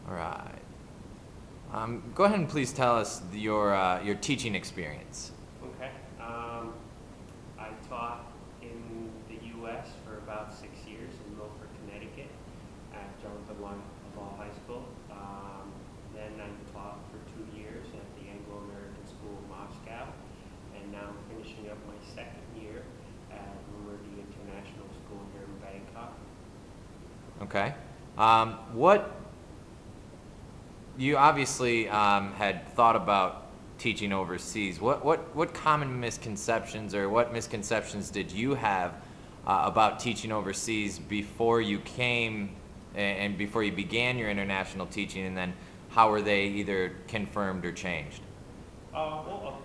All right. Go ahead and please tell us your teaching experience. Okay. I taught in the U.S. for about 6 years in Milford, Connecticut at Jonathan Law High School. Then I taught for 2 years at the Anglo-American School of Moscow, and now I'm finishing up my second year at the International School here in Bangkok. Okay. What you obviously had thought about teaching overseas. What common misconceptions or what misconceptions did you have about teaching overseas before you came and before you began your international teaching, and then how were they either confirmed or changed? Well,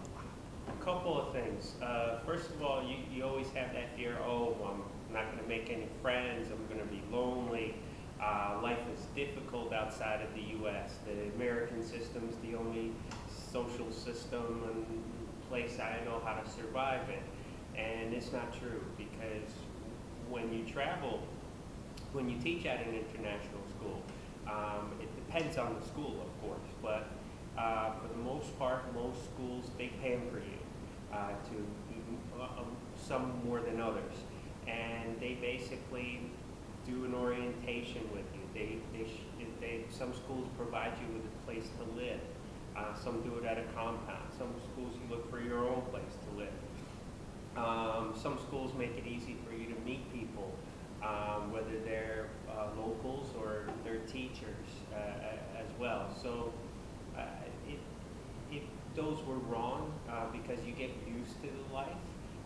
a couple of things. First of all, you always have that fear, oh, I'm not going to make any friends, I'm going to be lonely. Life is difficult outside of the U.S. The American system is the only social system and place I know how to survive in. And it's not true, because when you travel, when you teach at an international school, it depends on the school, of course, but for the most part, most schools, they pamper you some more than others. And they basically do an orientation with you. Some schools provide you with a place to live. Some do it at a compound. Some schools you look for your own place to live. Some schools make it easy for you to meet people, whether they're locals or they're teachers as well. So if those were wrong, because you get used to the life,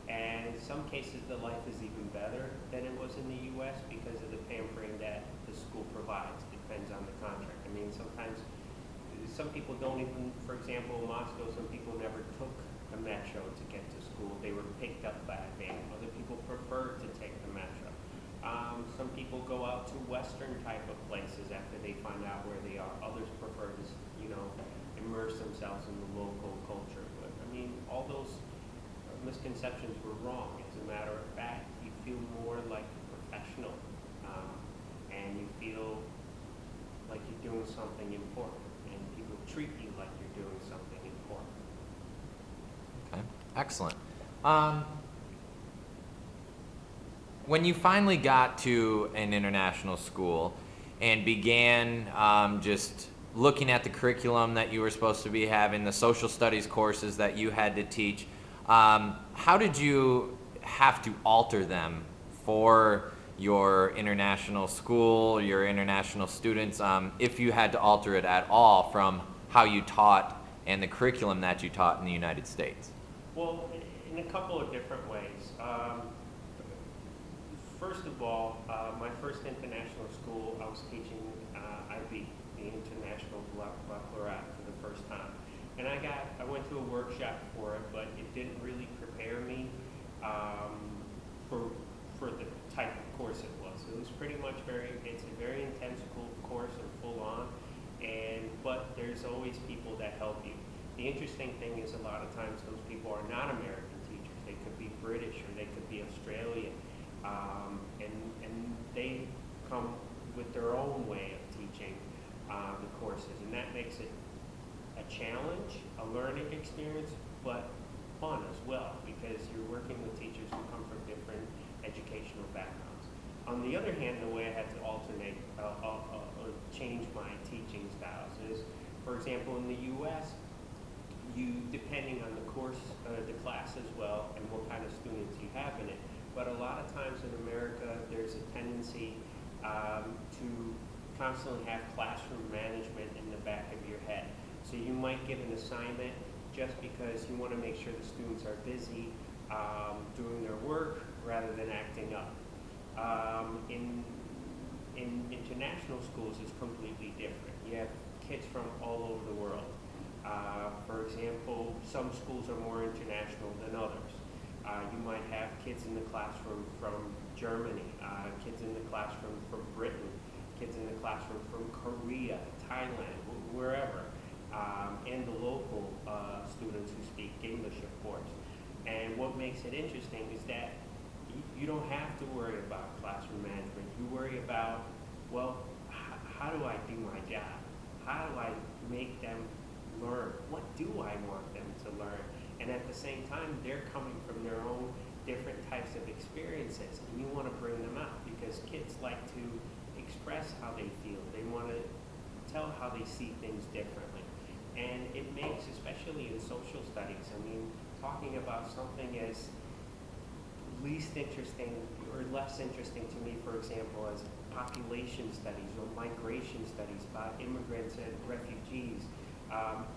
and in some cases the life is even better than it was in the U.S. because of the pampering that the school provides. Depends on the contract. I mean, sometimes some people don't even, for example, in Moscow, some people never took the metro to get to school. They were picked up by a van. Other people prefer to take the metro. Some people go out to Western type of places after they find out where they are. Others prefer to, immerse themselves in the local culture. But I mean, all those misconceptions were wrong. As a matter of fact, you feel more like a professional, and you feel like you're doing something important, and people treat you like you're doing something important. Okay, excellent. When you finally got to an international school and began just looking at the curriculum that you were supposed to be having, the social studies courses that you had to teach, how did you have to alter them for your international school, your international students, if you had to alter it at all from how you taught and the curriculum that you taught in the United States? Well, in a couple of different ways. First of all, my first international school, I was teaching IB, the International Baccalaureate, for the first time. And I went to a workshop for it, but it didn't really prepare me for the type of course it was. It was pretty much it's a very intense course and full on, but there's always people that help you. The interesting thing is a lot of times those people are not American teachers. They could be British or they could be Australian, and they come with their own way of teaching the courses, and that makes it a challenge, a learning experience, but fun as well, because you're working with teachers who come from different educational backgrounds. On the other hand, the way I had to alternate, change my teaching styles is, for example, in the U.S., depending on the course, the class as well, and what kind of students you have in it, but a lot of times in America, there's a tendency to constantly have classroom management in the back of your head. So you might give an assignment just because you want to make sure the students are busy doing their work rather than acting up. In international schools, it's completely different. You have kids from all over the world. For example, some schools are more international than others. You might have kids in the classroom from Germany, kids in the classroom from Britain, kids in the classroom from Korea, Thailand, wherever, and the local students who speak English, of course. And what makes it interesting is that you don't have to worry about classroom management. You worry about, well, how do I do my job? how do I make them learn? What do I want them to learn? And at the same time, they're coming from their own different types of experiences, and you want to bring them out because kids like to express how they feel. They want to tell how they see things differently. And it makes, especially in social studies, I mean, talking about something as least interesting or less interesting to me, for example, as population studies or migration studies about immigrants and refugees,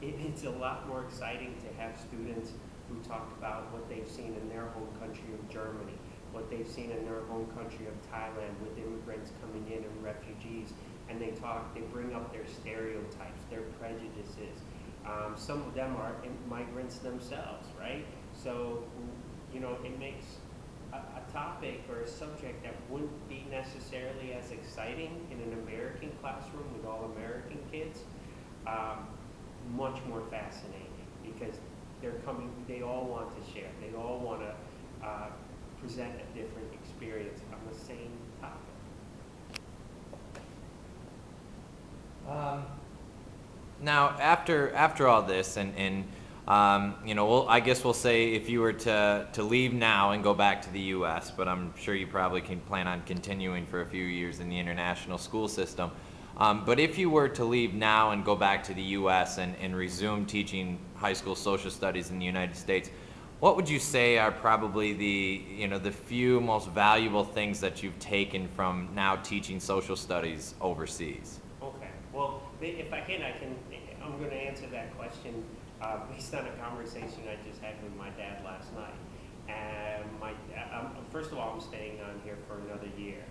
it's a lot more exciting to have students who talk about what they've seen in their home country of Germany, what they've seen in their home country of Thailand with immigrants coming in and refugees, and they bring up their stereotypes, their prejudices. Some of them are migrants themselves, right? So, you know, it makes a topic or a subject that wouldn't be necessarily as exciting in an American classroom with all American kids, much more fascinating because they all want to share. They all want to present a different experience on the same topic. Now, after all this, and you know, I guess we'll say if you were to leave now and go back to the U.S., but I'm sure you probably can plan on continuing for a few years in the international school system. But if you were to leave now and go back to the U.S. and resume teaching high school social studies in the United States, what would you say are probably the few most valuable things that you've taken from now teaching social studies overseas? Okay. Well, if I can, I'm going to answer that question based on a conversation I just had with my dad last night. And first of all, I'm staying on here for another year.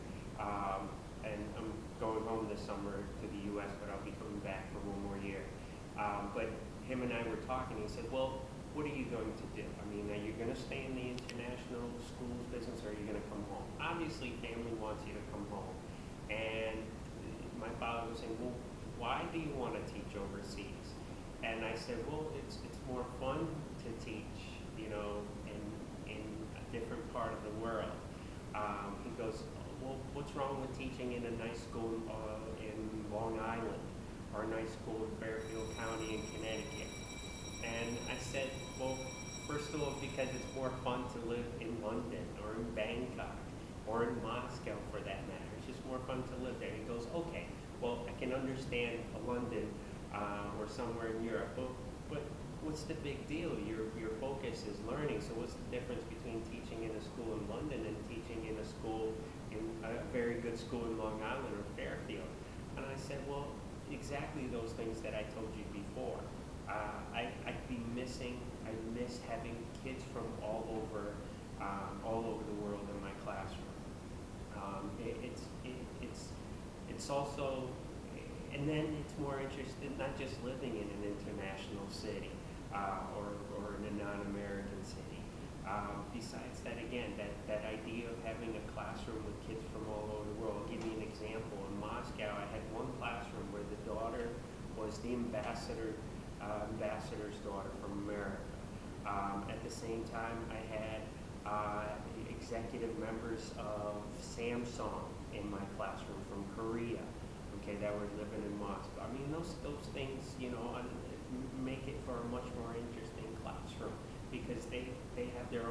And I'm going home this summer to the U.S., but I'll be coming back for one more year. But him and I were talking. He said, well, what are you going to do? I mean, are you going to stay in the international schools business, or are you going to come home? Obviously, family wants you to come home. And my father was saying, well, why do you want to teach overseas? And I said, well, it's more fun to teach, you know, in a different part of the world. He goes, well, what's wrong with teaching in a nice school in Long Island or a nice school in Fairfield County in Connecticut? And I said, well, first of all, because it's more fun to live in London or in Bangkok or in Moscow for that matter. It's just more fun to live there. He goes, okay, well, I can understand London or somewhere in Europe, but what's the big deal? Your focus is learning, so what's the difference between teaching in a school in London and teaching in a school, in a very good school in Long Island or Fairfield? And I said, well, exactly those things that I told you before. I miss having kids from all over the world in my classroom. It's also, and then it's more interested not just living in an international city or in a non-American city. Besides that, again, that idea of having a classroom with kids from all over the world. I'll give you an example. In Moscow, I had one classroom where the daughter was the ambassador's daughter from America. At the same time, I had executive members of Samsung in my classroom from Korea, okay, that were living in Moscow. I mean, those things, you know, make it for a much more interesting classroom because they have their own